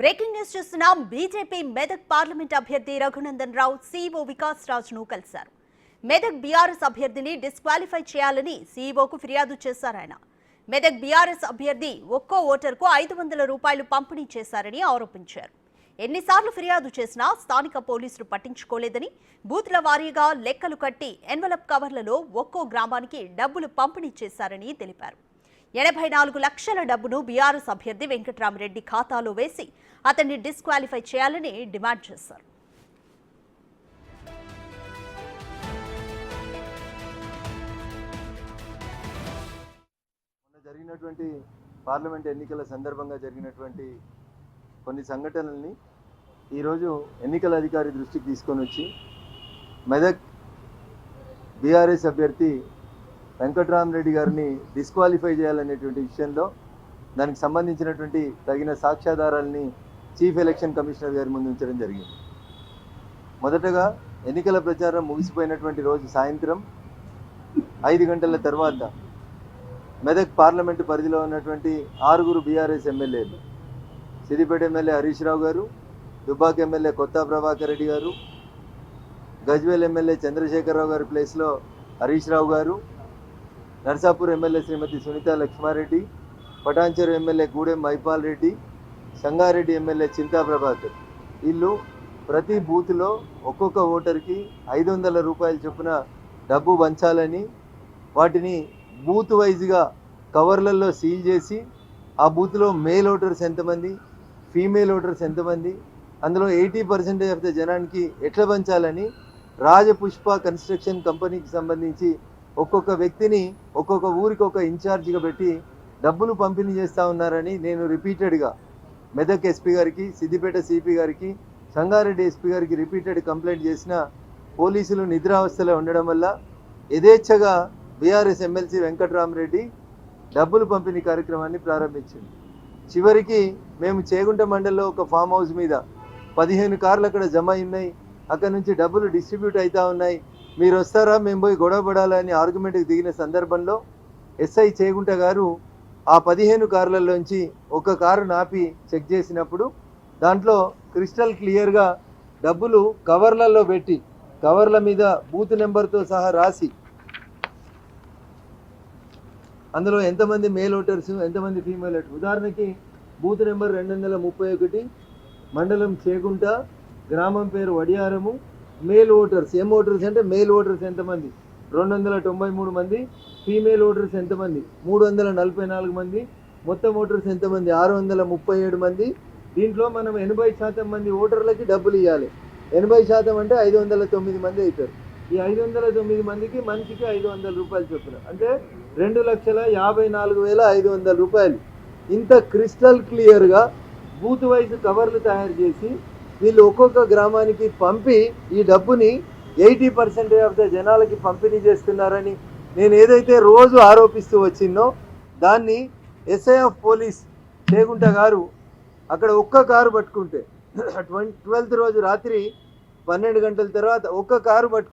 Breaking news చూస్తున్నాం. BJP Medak parliament అభ్యర్థి Raghunandan Rao CEO Vikas రాజ్ను కలిశారు. మెదక్ బీఆర్ఎస్ అభ్యర్థిని డిస్క్వాలిఫై చేయాలని సీఈఓకు ఫిర్యాదు చేశారు ఆయన. మెదక్ బీఆర్ఎస్ అభ్యర్థి ఒక్కో ఓటర్కు 500 రూపాయలు పంపిణీ చేశారని ఆరోపించారు. ఎన్నిసార్లు ఫిర్యాదు చేసినా స్థానిక పోలీసులు పట్టించుకోలేదని, బూత్ల వారీగా లెక్కలు కట్టి ఎన్వలప్ కవర్లలో ఒక్కో గ్రామానికి డబ్బులు పంపిణీ చేశారని తెలిపారు. 84 లక్షల డబ్బును బీఆర్ఎస్ అభ్యర్థి వెంకట్రామరెడ్డి ఖాతాలో వేసి అతన్ని డిస్క్వాలిఫై చేయాలని డిమాండ్ చేశారు. జరిగినటువంటి పార్లమెంట్ ఎన్నికల సందర్భంగా జరిగినటువంటి కొన్ని సంఘటనల్ని ఈరోజు ఎన్నికల అధికారి దృష్టికి తీసుకొని వచ్చి మెదక్ బీఆర్ఎస్ అభ్యర్థి వెంకట్రామరెడ్డి గారిని డిస్క్వాలిఫై చేయాలనేటువంటి విషయంలో దానికి సంబంధించినటువంటి తగిన సాక్ష్యాధారాలని చీఫ్ ఎలక్షన్ కమిషనర్ గారి ముందు ఉంచడం జరిగింది. మొదటగా ఎన్నికల ప్రచారం ముగిసిపోయినటువంటి రోజు సాయంత్రం 5 గంటల తర్వాత మెదక్ పార్లమెంటు పరిధిలో ఉన్నటువంటి 6 బీఆర్ఎస్ ఎమ్మెల్యేలు, సిద్దిపేట ఎమ్మెల్యే హరీష్ రావు గారు, దుబ్బాక ఎమ్మెల్యే కొత్త ప్రభాకర్ రెడ్డి గారు, గజ్వేల్ ఎమ్మెల్యే చంద్రశేఖరరావు గారి ప్లేస్లో హరీష్ రావు గారు, నర్సాపూర్ ఎమ్మెల్యే శ్రీమతి సునీత లక్ష్మారెడ్డి, పటాన్చెరు ఎమ్మెల్యే గూడెం మైపాల్ రెడ్డి, సంగారెడ్డి ఎమ్మెల్యే చింతా ప్రభాకర్, వీళ్ళు ప్రతి బూత్లో ఒక్కొక్క ఓటర్కి 500 రూపాయల చొప్పున డబ్బు పంచాలని, వాటిని బూత్ వైజ్గా కవర్లలో సీల్ చేసి ఆ బూత్లో మేల్ ఓటర్స్ ఎంతమంది, ఫీమేల్ ఓటర్స్ ఎంతమంది, అందులో 80% ఆఫ్ ద జనానికి ఎట్లా పంచాలని రాజపుష్ప కన్స్ట్రక్షన్ కంపెనీకి సంబంధించి ఒక్కొక్క వ్యక్తిని ఒక్కొక్క ఊరికి ఒక ఇన్ఛార్జిగా పెట్టి డబ్బులు పంపిణీ చేస్తూ ఉన్నారని నేను రిపీటెడ్గా మెదక్ ఎస్పీ గారికి, సిద్దిపేట సిపి గారికి, సంగారెడ్డి ఎస్పీ గారికి రిపీటెడ్ కంప్లైంట్ చేసిన పోలీసులు నిద్రావస్థలో ఉండడం వల్ల యథేచ్ఛగా బీఆర్ఎస్ ఎమ్మెల్సీ వెంకట్రామరెడ్డి డబ్బులు పంపిణీ కార్యక్రమాన్ని ప్రారంభించింది. చివరికి మేము చేగుంట మండలంలో ఒక ఫామ్ హౌస్ మీద 15 కార్లు అక్కడ జమ ఉన్నాయి, అక్కడ నుంచి డబ్బులు డిస్ట్రిబ్యూట్ అవుతూ ఉన్నాయి, మీరు వస్తారా, మేము పోయి గొడవ పడాలని ఆర్గ్యుమెంట్కి దిగిన సందర్భంలో ఎస్ఐ చేగుంట గారు ఆ 15 కార్లలోంచి ఒక కారు నాపి చెక్ చేసినప్పుడు దాంట్లో క్రిస్టల్ క్లియర్గా డబ్బులు కవర్లలో పెట్టి, కవర్ల మీద బూత్ నెంబర్తో సహా రాసి, అందులో ఎంతమంది మేల్ ఓటర్స్, ఎంతమంది ఫీమేల్ ఓటర్స్, ఉదాహరణకి బూత్ నెంబర్ 231, మండలం చేగుంట, గ్రామం పేరు వడియారము, మేల్ ఓటర్స్, ఎం ఓటర్స్ అంటే మేల్ ఓటర్స్ ఎంతమంది 293 మంది, ఫీమేల్ ఓటర్స్ ఎంతమంది 344 మంది, మొత్తం ఓటర్స్ ఎంతమంది 637 మంది. దీంట్లో మనం 80% మంది ఓటర్లకి డబ్బులు ఇవ్వాలి. 80% అంటే 509 మంది అవుతారు. ఈ 509 మందికి మనిషికి 500 రూపాయలు చొప్పున, అంటే 2,54,500 రూపాయలు. ఇంత క్రిస్టల్ క్లియర్గా బూత్ వైజ్ కవర్లు తయారు చేసి వీళ్ళు ఒక్కొక్క గ్రామానికి పంపి ఈ డబ్బుని 80% ఆఫ్ ద జనాలకి పంపిణీ చేస్తున్నారని నేను ఏదైతే రోజు ఆరోపిస్తూ వచ్చిందో దాన్ని ఎస్ఐ ఆఫ్ పోలీస్ చేగుంట గారు అక్కడ ఒక్క కారు పట్టుకుంటే 12th రోజు రాత్రి 12 గంటల తర్వాత ఒక్క కారు